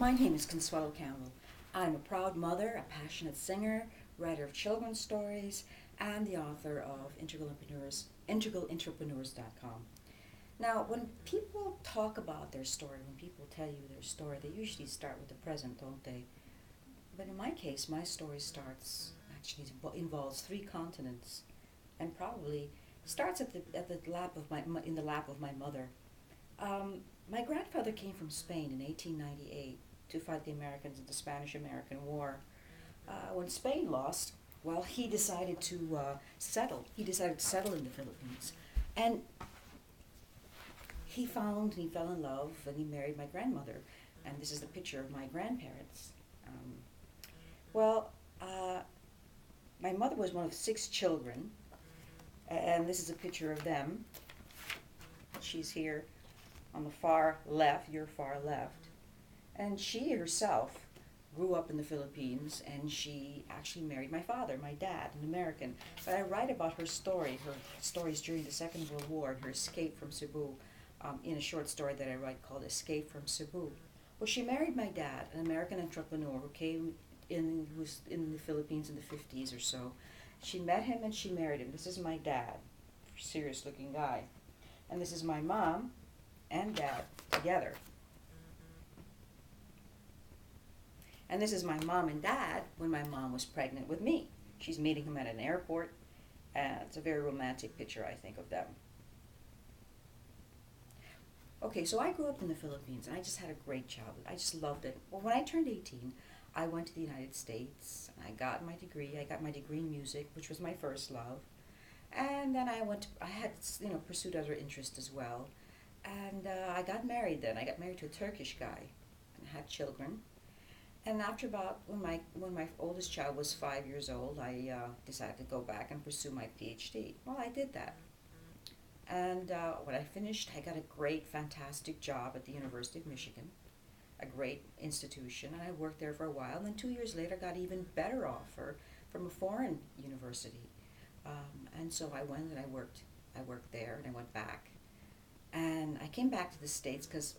My name is Consuelo Campbell. I'm a proud mother, a passionate singer, writer of children's stories, and the author of integralentrepreneurs.com. Now, when people talk about their story, when people tell you their story, they usually start with the present, don't they? But in my case, my story involves three continents, and probably starts at the lap of in the lap of my mother. My grandfather came from Spain in 1898 to fight the Americans in the Spanish-American War. When Spain lost, well, he decided to settle. He decided to settle in the Philippines, and he fell in love, and he married my grandmother. And this is the picture of my grandparents. Um, well, my mother was one of six children, and this is a picture of them. She's here on the far left, your far left. And she herself grew up in the Philippines, and she actually married my father, my dad, an American. But I write about her stories during the Second World War, and her escape from Cebu, in a short story that I write called Escape from Cebu. Well, she married my dad, an American entrepreneur who was in the Philippines in the 50s or so. She met him and she married him. This is my dad, serious looking guy. And this is my mom and dad together. And this is my mom and dad when my mom was pregnant with me. She's meeting him at an airport. It's a very romantic picture, I think, of them. Okay, so I grew up in the Philippines, and I just had a great childhood. I just loved it. Well, when I turned 18, I went to the United States, and I got my degree. I got my degree in music, which was my first love. And then I had, pursued other interests as well. And I got married then. I got married to a Turkish guy and had children. And after when my oldest child was 5 years old, I decided to go back and pursue my PhD. Well, I did that. And when I finished, I got a great, fantastic job at the University of Michigan, a great institution, and I worked there for a while. And then 2 years later, got even better offer from a foreign university. And so I went and I worked. I worked there, and I went back. And I came back to the States because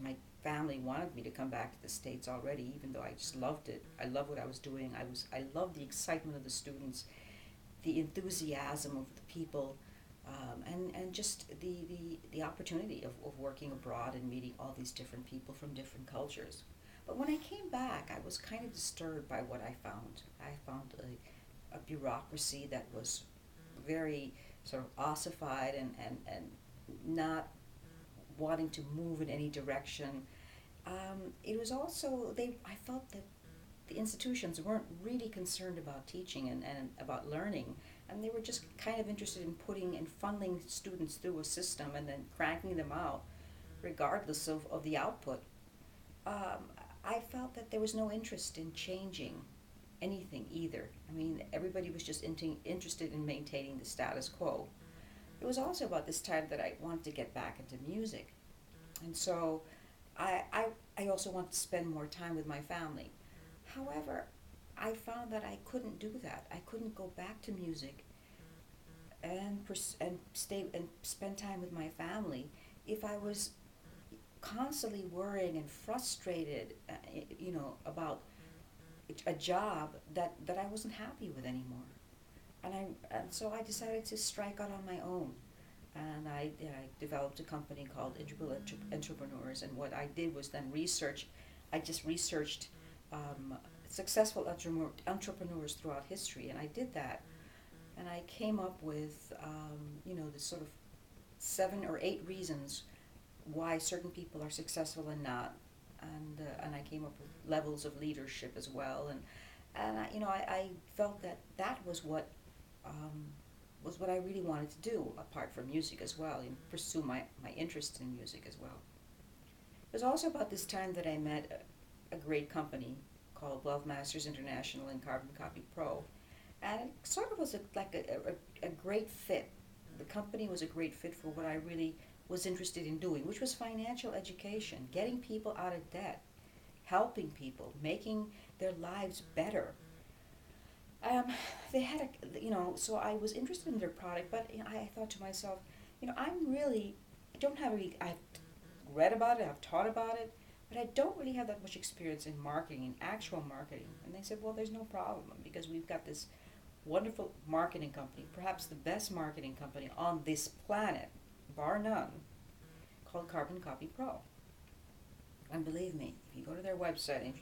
my family wanted me to come back to the States already, even though I just loved it. I loved what I was doing. I loved the excitement of the students, the enthusiasm of the people, and just the opportunity of working abroad and meeting all these different people from different cultures. But when I came back, I was kind of disturbed by what I found. I found a bureaucracy that was very sort of ossified and not wanting to move in any direction. It was also, I felt that the institutions weren't really concerned about teaching and about learning, and they were just kind of interested in putting and funding students through a system and then cranking them out regardless of the output. I felt that there was no interest in changing anything either. I mean, everybody was just interested in maintaining the status quo. It was also about this time that I wanted to get back into music. And so I also wanted to spend more time with my family. However, I found that I couldn't do that. I couldn't go back to music and stay and spend time with my family if I was constantly worrying and frustrated, about a job that I wasn't happy with anymore. And so I decided to strike out on my own. And I developed a company called Integral Entrepreneurs. And what I did was then research. I just researched successful entrepreneurs throughout history, and I did that. And I came up with, this sort of 7 or 8 reasons why certain people are successful and not. And I came up with levels of leadership as well. I felt that was what I really wanted to do, apart from music as well, and pursue my interest in music as well. It was also about this time that I met a great company called Wealth Masters International and Carbon Copy Pro. And it sort of was a great fit. The company was a great fit for what I really was interested in doing, which was financial education, getting people out of debt, helping people, making their lives better. They had so I was interested in their product, but I thought to myself, I don't have I've read about it, I've taught about it, but I don't really have that much experience in marketing, in actual marketing. And they said, well, there's no problem because we've got this wonderful marketing company, perhaps the best marketing company on this planet, bar none, called Carbon Copy Pro. And believe me, if you go to their website,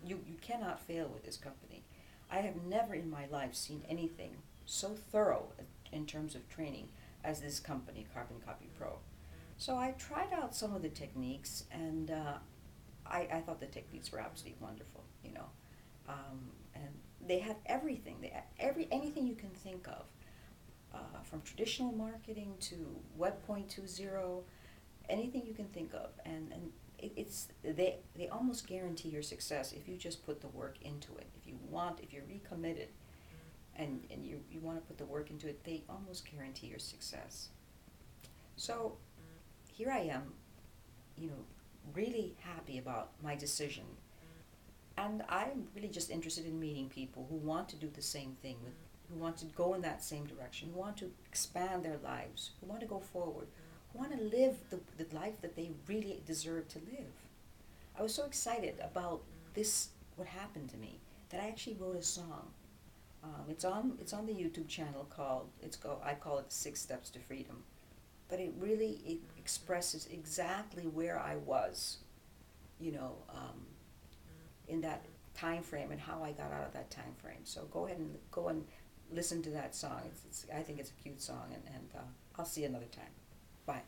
you cannot fail with this company. I have never in my life seen anything so thorough in terms of training as this company, Carbon Copy Pro. So I tried out some of the techniques, and I thought the techniques were absolutely wonderful. And they had everything. They had anything you can think of, from traditional marketing to Web 2.0, anything you can think of, and they almost guarantee your success if you just put the work into it. If you're recommitted, and you want to put the work into it, they almost guarantee your success. So here I am, really happy about my decision. And I'm really just interested in meeting people who want to do the same thing, who want to go in that same direction, who want to expand their lives, who want to go forward, who want to live the life that they really deserve to live. I was so excited about this, what happened to me, that I actually wrote a song. It's on the YouTube channel I call it 6 Steps to Freedom, but it expresses exactly where I was, you know, in that time frame and how I got out of that time frame. So go and listen to that song. I think it's a cute song, and I'll see you another time. Bye.